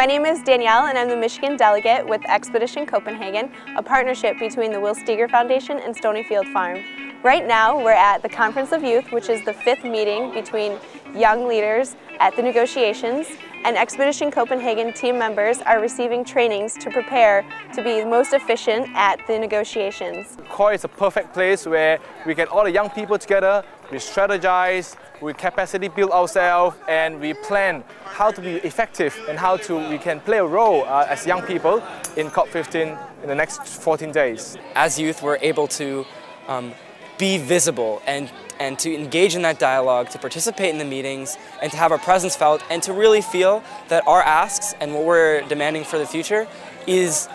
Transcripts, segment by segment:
My name is Danielle and I'm the Michigan delegate with Expedition Copenhagen, a partnership between the Will Steger Foundation and Stonyfield Farm. Right now we're at the Conference of Youth, which is the 5th meeting between young leaders at the negotiations, and Expedition Copenhagen team members are receiving trainings to prepare to be most efficient at the negotiations. COI is a perfect place where we get all the young people together, we strategize, we capacity build ourselves, and we plan how to be effective and how we can play a role as young people in COP15 in the next 14 days. As youth, we're able to be visible and to engage in that dialogue, to participate in the meetings, and to have our presence felt, and to really feel that our asks and what we're demanding for the future is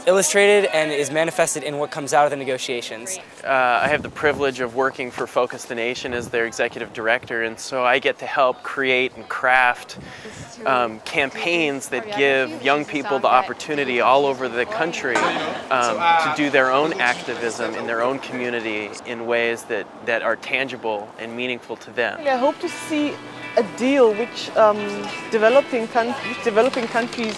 illustrated and is manifested in what comes out of the negotiations. I have the privilege of working for Focus the Nation as their executive director, and so I get to help create and craft campaigns that give young people the opportunity all over the country to do their own activism in their own community in ways that are tangible and meaningful to them. I hope to see a deal which developing countries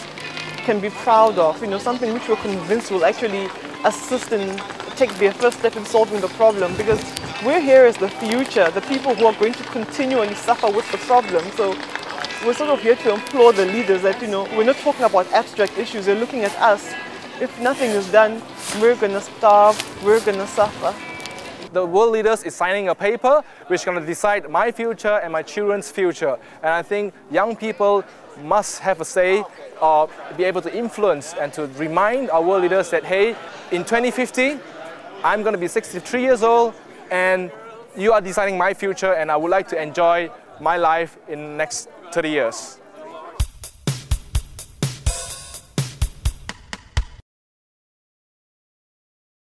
can be proud of, something which we're convinced will actually assist and take their first step in solving the problem, because we're here as the future, the people who are going to continually suffer with the problem. So we're sort of here to implore the leaders that, we're not talking about abstract issues, they're looking at us. If nothing is done, we're going to starve, we're going to suffer. The world leaders is signing a paper which is going to decide my future and my children's future. And I think young people must have a say or be able to influence and to remind our world leaders that, hey, in 2050, I'm going to be 63 years old and you are deciding my future, and I would like to enjoy my life in the next 30 years.